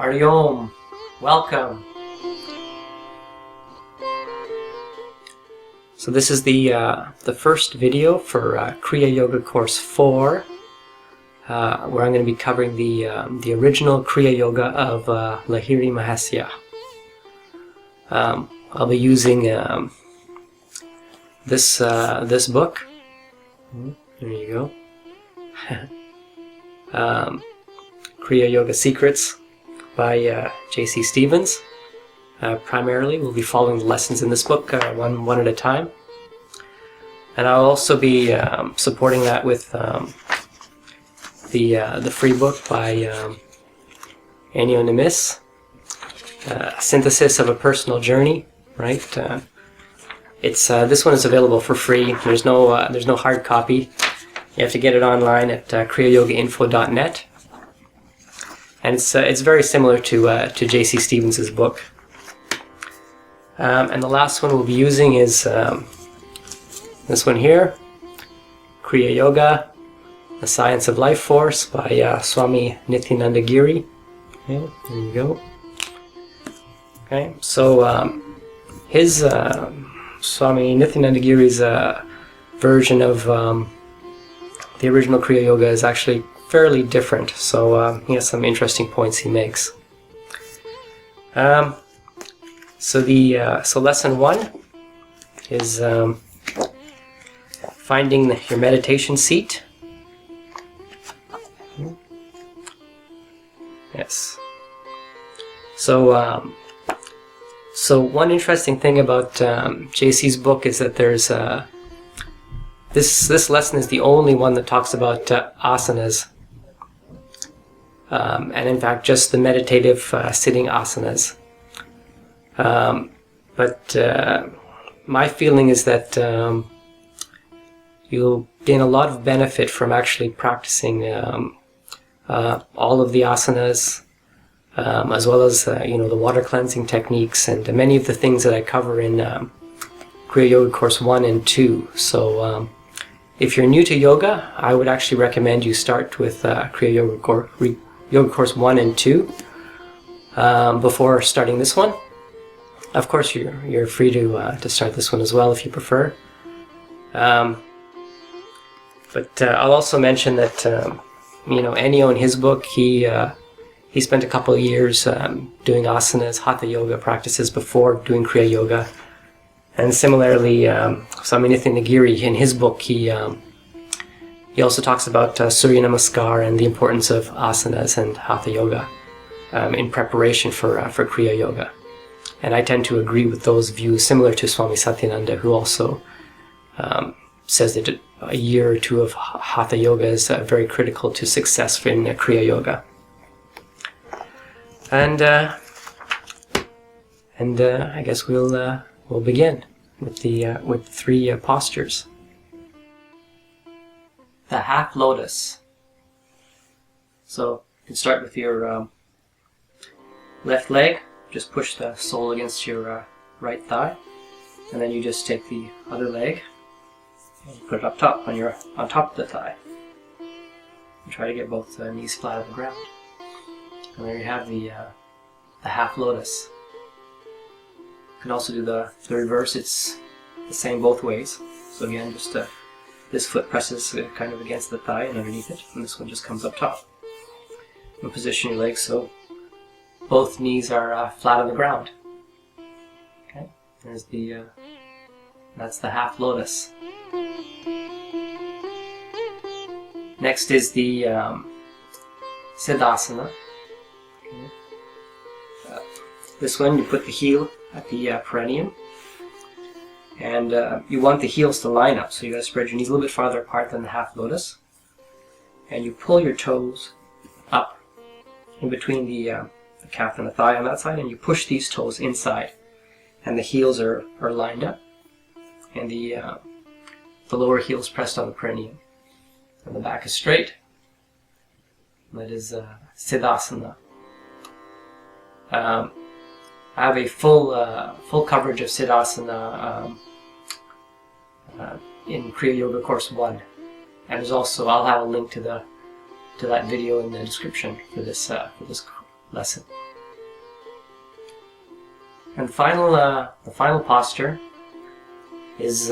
Om, welcome. So this is the first video for Kriya Yoga Course 4, where I'm going to be covering the original Kriya Yoga of Lahiri Mahasya. I'll be using this book. There you go. Kriya Yoga Secrets by J.C. Stevens. Primarily, we'll be following the lessons in this book one at a time. And I'll also be supporting that with the free book by Yoni, a synthesis of a personal journey. Right? It's this one is available for free. There's no hard copy. You have to get it online at kriyayogainfo.net. And it's very similar to J.C. Stevens' book. And the last one we'll be using is this one here, Kriya Yoga, The Science of Life Force by Swami Nityananda Giri. Okay, there you go. Okay, so his Swami Nityananda Giri's version of the original Kriya Yoga is actually fairly different, so he has some interesting points he makes. So lesson 1 is finding your meditation seat. Yes. So one interesting thing about JC's book is that there's this lesson is the only one that talks about asanas. And in fact, just the meditative sitting asanas. But my feeling is that you'll gain a lot of benefit from actually practicing all of the asanas, as well as the water cleansing techniques and many of the things that I cover in Kriya Yoga Course 1 and 2. So if you're new to yoga, I would actually recommend you start with Kriya Yoga Course 1 and 2 before starting this one. Of course, you're free to start this one as well if you prefer. But I'll also mention that Ennio in his book he spent a couple of years doing asanas, hatha yoga practices before doing Kriya Yoga, and similarly, Swami Nityananda Giri in his book he also talks about Surya Namaskar and the importance of asanas and hatha yoga in preparation for Kriya Yoga. And I tend to agree with those views, similar to Swami Satyananda, who also says that a year or two of hatha yoga is very critical to success in Kriya Yoga. And I guess we'll begin with the 3 postures. The Half Lotus. So you can start with your left leg. Just push the sole against your right thigh, and then you just take the other leg and put it up top on top of the thigh. And try to get both knees flat on the ground. And there you have the Half Lotus. You can also do the reverse. It's the same both ways. So again, just this foot presses kind of against the thigh and underneath it, and this one just comes up top. And position your legs so both knees are flat on the ground. Okay, there's that's the Half Lotus. Next is the Siddhasana. Okay. This one, you put the heel at the perineum, and you want the heels to line up, so you got to spread your knees a little bit farther apart than the Half Lotus, and you pull your toes up in between the calf and the thigh on that side, and you push these toes inside, and the heels are lined up, and the lower heel is pressed on the perineum, and the back is straight. That is Siddhasana. I have a full coverage of Siddhasana in Kriya Yoga Course 1, and there's also, I'll have a link to that video in the description for this lesson. And the final posture is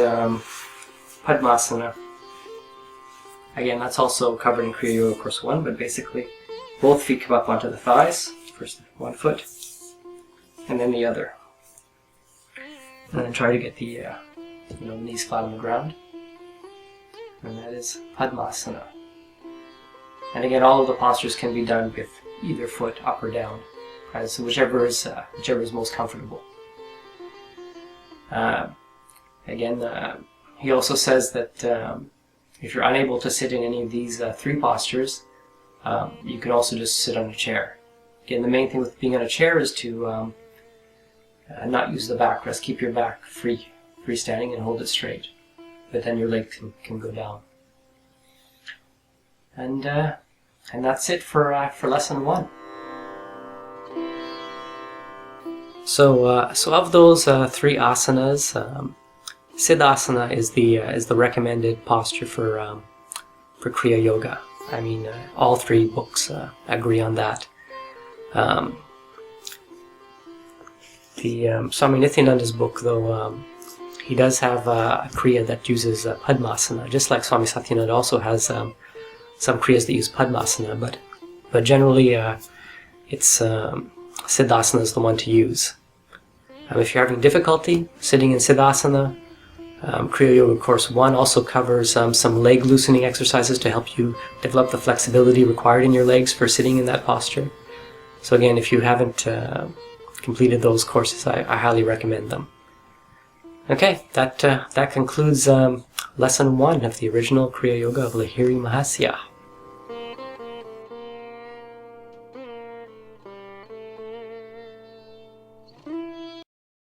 Padmasana. Again, that's also covered in Kriya Yoga Course 1, but basically both feet come up onto the thighs. First one foot, and then the other. And then try to get the knees flat on the ground. And that is Padmasana. And again, all of the postures can be done with either foot up or down, so whichever is most comfortable. He also says that if you're unable to sit in any of these 3 postures, you can also just sit on a chair. Again, the main thing with being on a chair is to not use the backrest. Keep your back freestanding and hold it straight. But then your legs can go down. And that's it for lesson 1. So of those 3 asanas, Siddhasana is the recommended posture for Kriya Yoga. I mean, all 3 books agree on that. Swami Nityananda's book, though, he does have a Kriya that uses Padmasana, just like Swami Satyananda also has some Kriyas that use Padmasana, but generally it's Siddhasana is the one to use. If you're having difficulty sitting in Siddhasana, Kriya Yoga Course 1 also covers some leg loosening exercises to help you develop the flexibility required in your legs for sitting in that posture. So again, if you haven't completed those courses, I highly recommend them. Okay, that concludes lesson 1 of the original Kriya Yoga of Lahiri Mahasya.